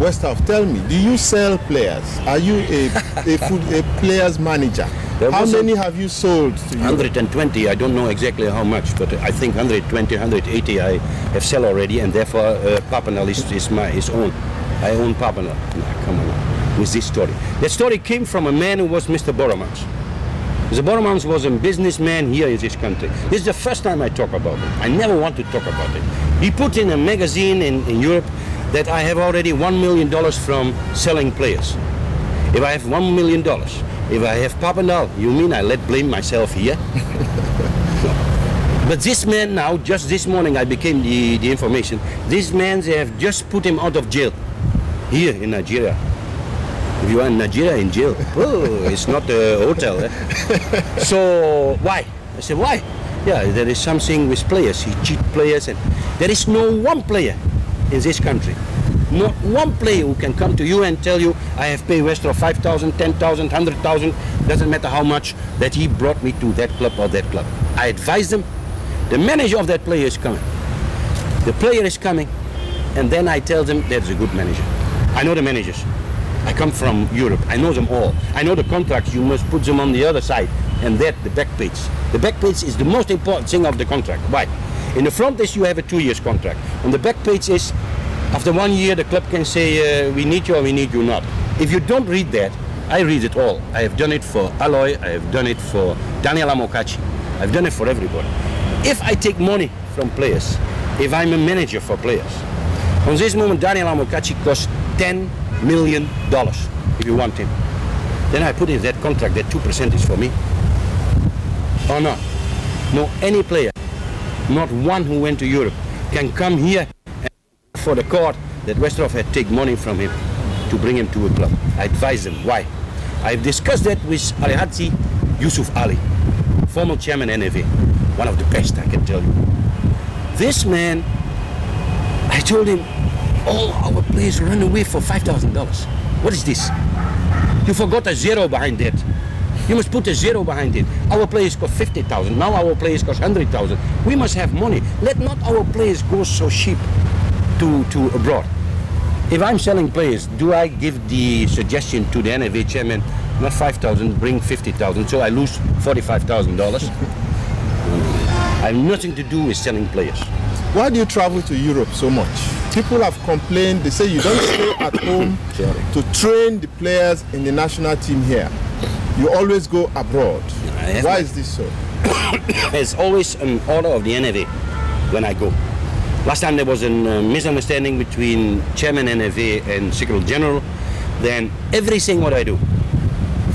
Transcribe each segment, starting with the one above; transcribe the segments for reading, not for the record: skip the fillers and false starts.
Westerhof, tell me, do you sell players? Are you a players manager? How many have you sold to you? 120, I don't know exactly how much, but I think 120, 180 I have sold already, and therefore Papendal is my own. I own Papendal. Come on, with this story. That story came from a man who was Mr. Borromans. Mr. Borromans was a businessman here in this country. This is the first time I talk about it. I never want to talk about it. He put in a magazine in Europe that I have already $1 million from selling players. If I have $1 million, if I have Papendal, you mean I let blame myself here? No. But this man now, just this morning I became the information, this man, they have just put him out of jail here in Nigeria. If you are in Nigeria in jail, oh, it's not a hotel. Eh? So why? I said, why? Yeah, there is something with players. He cheat players, and there is no one player in this country, not one player who can come to you and tell you, I have paid Westerhof 5,000, 10,000, 100,000, doesn't matter how much, that he brought me to that club or that club. I advise them, the manager of that player is coming. The player is coming, and then I tell them that's a good manager. I know the managers. I come from Europe. I know them all. I know the contracts. You must put them on the other side. And that, the back page. The back page is the most important thing of the contract. Why? In the front is you have a 2 years contract. On the back page is, after 1 year, the club can say, we need you or we need you not. If you don't read that, I read it all. I have done it for Aloy. I have done it for Daniel Amokachi. I've done it for everybody. If I take money from players, if I'm a manager for players, on this moment, Daniel Amokachi costs $10 million if you want him. Then I put in that contract that 2% is for me. Or not? No, any player, not one who went to Europe, can come here and for the court that Westerhof had taken money from him to bring him to a club. I advise them. Why? I've discussed that with Alhaji Yusuf Ali, former chairman NFA, one of the best, I can tell you. This man, I told him, all our players run away for $5,000. What is this? You forgot a zero behind that. You must put a zero behind it. Our players cost 50,000. Now our players cost 100,000. We must have money. Let not our players go so cheap to abroad. If I'm selling players, do I give the suggestion to the NFA chairman, not 5,000, bring 50,000, so I lose $45,000? I have nothing to do with selling players. Why do you travel to Europe so much? People have complained, they say you don't stay at home to train the players in the national team here. You always go abroad. Why is this so? It's always an order of the NFA when I go. Last time there was a misunderstanding between Chairman NFA and Secretary General. Then everything what I do,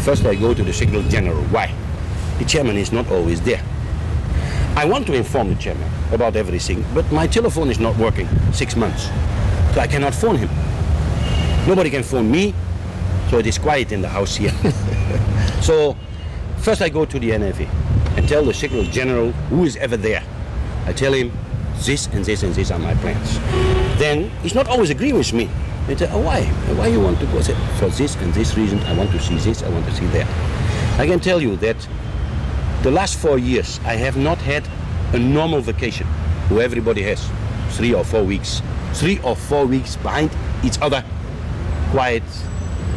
first I go to the Secretary General. Why? The Chairman is not always there. I want to inform the Chairman about everything, but my telephone is not working 6 months, so I cannot phone him. Nobody can phone me, so it is quiet in the house here. So first I go to the NFA and tell the Secretary General who is ever there. I tell him this and this and this are my plans. Then he's not always agreeing with me. They say, oh, why? Why you want to go? I say, for this and this reason, I want to see this, I want to see that. I can tell you that the last 4 years, I have not had a normal vacation, who everybody has, 3 or 4 weeks. 3 or 4 weeks behind each other, quiet,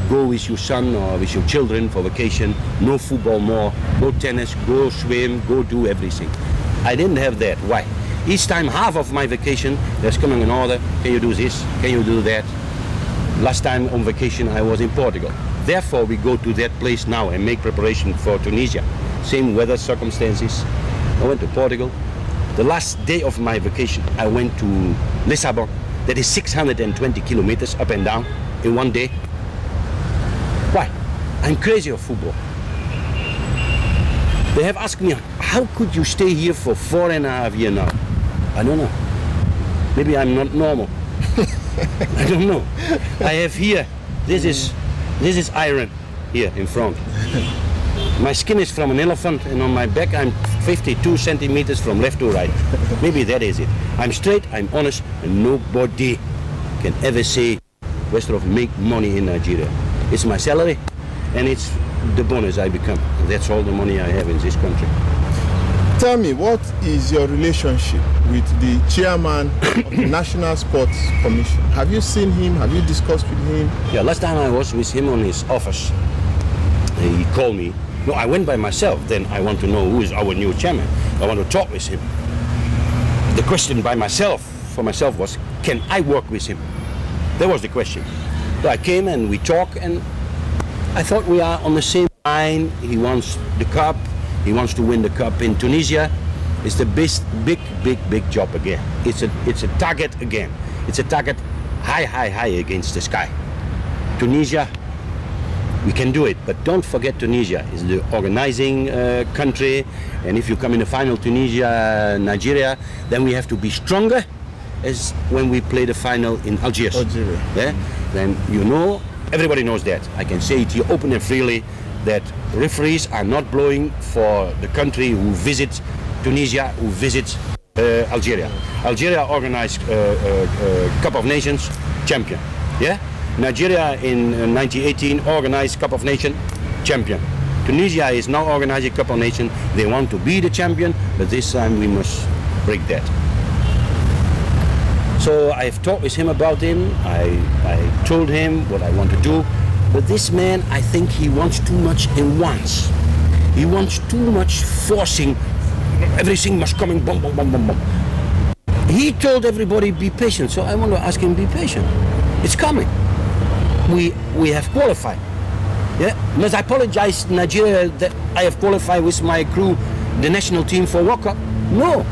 go with your son or with your children for vacation, no football more, no tennis, go swim, go do everything. I didn't have that. Why? Each time half of my vacation, there's coming an order, can you do this, can you do that? Last time on vacation I was in Portugal. Therefore we go to that place now and make preparation for Tunisia. Same weather circumstances. I went to Portugal. The last day of my vacation I went to Lisbon. That is 620 kilometers up and down in one day. Why? I'm crazy of football. They have asked me, how could you stay here for 4.5 years now? I don't know. Maybe I'm not normal. I don't know. I have here, this is iron here in front. My skin is from an elephant, and on my back I'm 52 centimeters from left to right. Maybe that is it. I'm straight, I'm honest, and nobody can ever say Westerhof make money in Nigeria. It's my salary, and it's the bonus I become. That's all the money I have in this country. Tell me, what is your relationship with the chairman of the National Sports Commission? Have you seen him? Have you discussed with him? Yeah, last time I was with him on his office, he called me. No, I went by myself. Then I want to know who is our new chairman. I want to talk with him. The question for myself was, can I work with him? That was the question. So I came and we talked, and I thought we are on the same line. He wants the cup. He wants to win the cup in Tunisia. It's the big job again. It's a target again. It's a target high against the sky. Tunisia, we can do it, but don't forget Tunisia is the organizing country, and if you come in the final Tunisia, Nigeria, then we have to be stronger as when we play the final in Algiers. Algeria. Yeah? Then everybody knows that. I can say it here open and freely that referees are not blowing for the country who visits Tunisia, who visits Algeria. Algeria organized Cup of Nations champion. Yeah? Nigeria in 1918 organized Cup of Nations champion. Tunisia is now organizing Cup of Nations. They want to be the champion, but this time we must break that. So I've talked with him about him. I told him what I want to do. But this man, I think he wants too much at once. He wants too much forcing. Everything must come in, boom. He told everybody, be patient. So I want to ask him, be patient. It's coming. We have qualified. Yeah? Must I apologize to Nigeria that I have qualified with my crew, the national team for World Cup? No.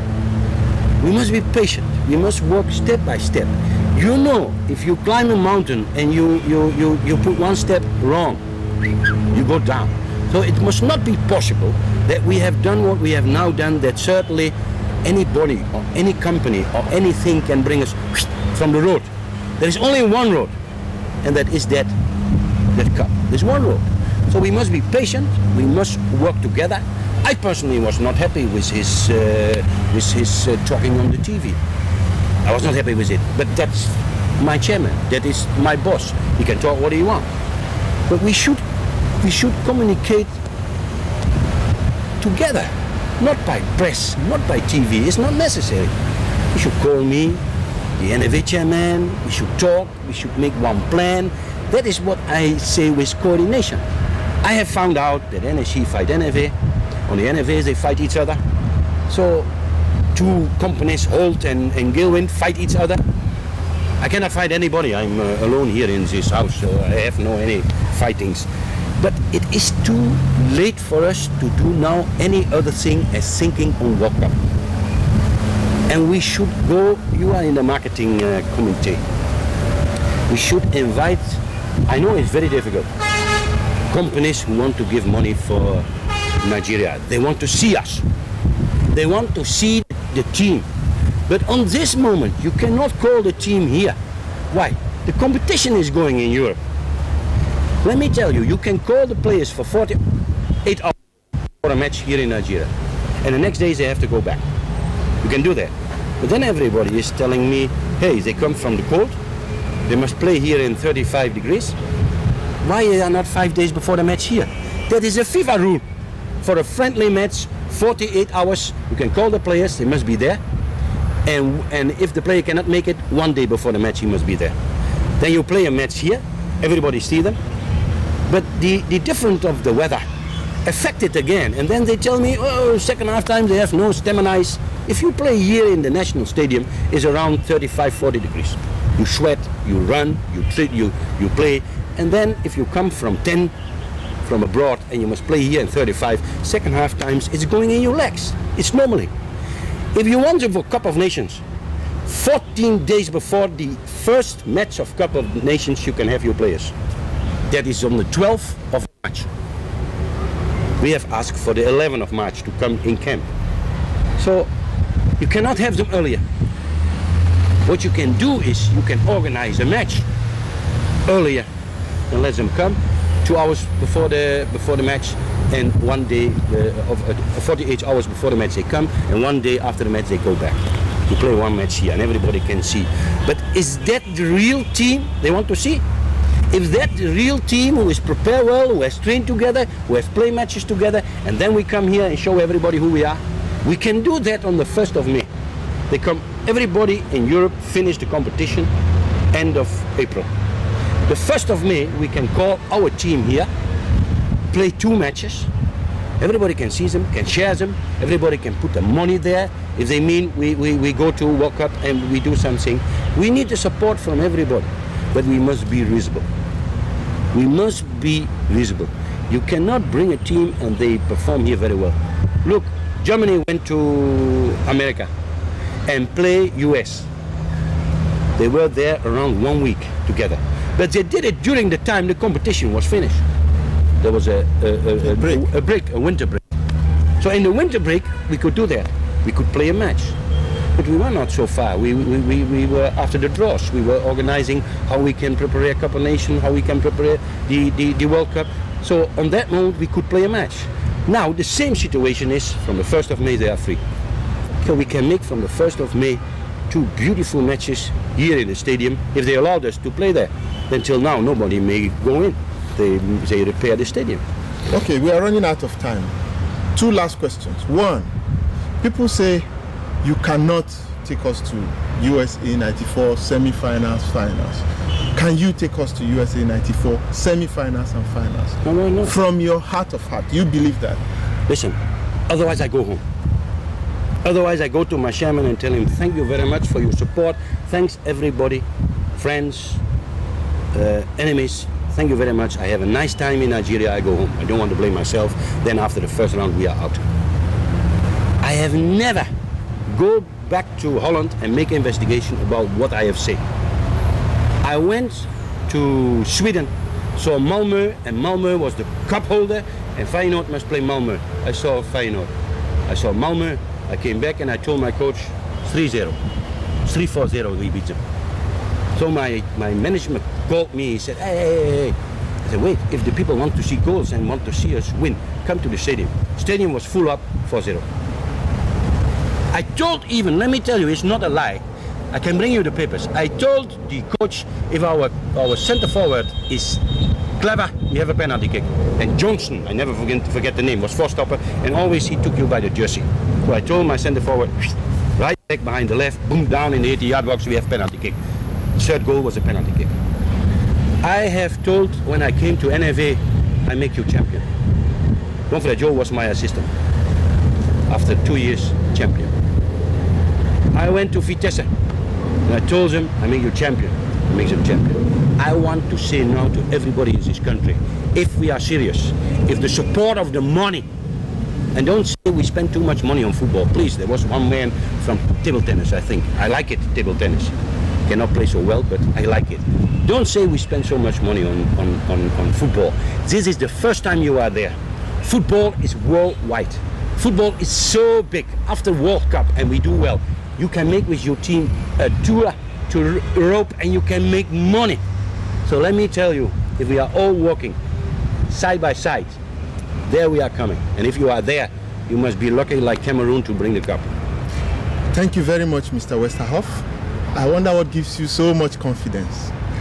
We must be patient. We must work step by step. You know, if you climb a mountain and you put one step wrong, you go down. So it must not be possible that we have done what we have now done, that certainly anybody or any company or anything can bring us from the road. There is only one road, and that is that cup. There's one road. So we must be patient, we must work together. I personally was not happy with his talking on the TV. I was not happy with it, but that's my chairman. That is my boss. He can talk what he wants. But we should communicate together, not by press, not by TV. It's not necessary. You should call me, the NFA chairman. We should talk. We should make one plan. That is what I say with coordination. I have found out that NSC fight NFA. On the NFAs they fight each other. So two companies, Holt and Gilwind, fight each other. I cannot fight anybody. I'm alone here in this house, so I have no any fightings. But it is too late for us to do now any other thing as thinking on World Cup. And we should go, you are in the marketing committee. We should invite, I know it's very difficult, companies who want to give money for Nigeria. They want to see us. They want to see the team. But on this moment, you cannot call the team here. Why? The competition is going in Europe. Let me tell you, you can call the players for 48 hours for a match here in Nigeria. And the next day they have to go back. You can do that. But then everybody is telling me, hey, they come from the cold. They must play here in 35 degrees. Why are they not 5 days before the match here? That is a FIFA rule. For a friendly match, 48 hours, you can call the players, they must be there. And if the player cannot make it, 1 day before the match, he must be there. Then you play a match here, everybody see them. But the difference of the weather affected again. And then they tell me, oh, second half time they have no stamina. If you play here in the National Stadium, it's around 35, 40 degrees. You sweat, you run, you play. And then if you come from 10 from abroad and you must play here in 35, second half times it's going in your legs. It's normally. If you want to for Cup of Nations, 14 days before the first match of Cup of Nations, you can have your players. That is on the 12th of March. We have asked for the 11th of March to come in camp. So you cannot have them earlier. What you can do is you can organize a match earlier and let them come 2 hours before the match, and 1 day 48 hours before the match they come, and 1 day after the match they go back. You play one match here and everybody can see. But is that the real team they want to see? If that the real team who is prepared well, who has trained together, who have played matches together, and then we come here and show everybody who we are, We can do that on the 1st of May. They come, everybody in Europe finish the competition end of April. The 1st of May, we can call our team here, play 2 matches. Everybody can see them, can share them. Everybody can put the money there. If they mean we go to World Cup and we do something, we need the support from everybody. But we must be visible. We must be visible. You cannot bring a team and they perform here very well. Look, Germany went to America and play US. They were there around 1 week together. But they did it during the time the competition was finished. There was a winter break. So in the winter break, we could do that. We could play a match. But we were not so far. We were after the draws. We were organizing how we can prepare a Cup of Nations, how we can prepare the World Cup. So on that moment, we could play a match. Now, the same situation is from the 1st of May, they are free. So we can make from the 1st of May 2 beautiful matches here in the stadium. If they allowed us to play there, until now, nobody may go in. They repair the stadium. Okay, we are running out of time. 2 last questions. 1, people say you cannot take us to USA 94 semi-finals, finals. Can you take us to USA 94 semi-finals and finals? No. From your heart of heart, you believe that? Listen, otherwise I go home. Otherwise I go to my chairman and tell him, thank you very much for your support. Thanks everybody, friends, enemies. Thank you very much. I have a nice time in Nigeria. I go home. I don't want to blame myself. Then after the first round, we are out. I have never go back to Holland and make an investigation about what I have said. I went to Sweden, saw Malmö, and Malmö was the cup holder, and Feyenoord must play Malmö. I saw Feyenoord. I saw Malmö. I came back and I told my coach 3-0. 3-4-0 we beat them. So my management called me, he said, hey. I said, wait, if the people want to see goals and want to see us win, come to the stadium. Stadium was full up, 4-0. I told even, let me tell you, it's not a lie. I can bring you the papers. I told the coach, if our center forward is clever, we have a penalty kick. And Johnson, I never forget the name, was four-stopper, and always he took you by the jersey. So I told my center forward, right back behind the left, boom, down in the 80-yard box, we have penalty kick. Third goal was a penalty kick. I have told when I came to NFA, I make you champion. Don't forget, Joe was my assistant. After 2 years, champion. I went to Vitesse and I told them, I make you champion. I make them champion. I want to say now to everybody in this country, if we are serious, if the support of the money, and don't say we spend too much money on football, please. There was one man from table tennis, I think. I like it, table tennis. Cannot play so well, but I like it. Don't say we spend so much money on football. This is the first time you are there. Football is worldwide. Football is so big. After World Cup, and we do well, you can make with your team a tour to Europe and you can make money. So let me tell you, if we are all walking side by side, there we are coming. And if you are there, you must be lucky like Cameroon to bring the cup. Thank you very much, Mr. Westerhof. I wonder what gives you so much confidence.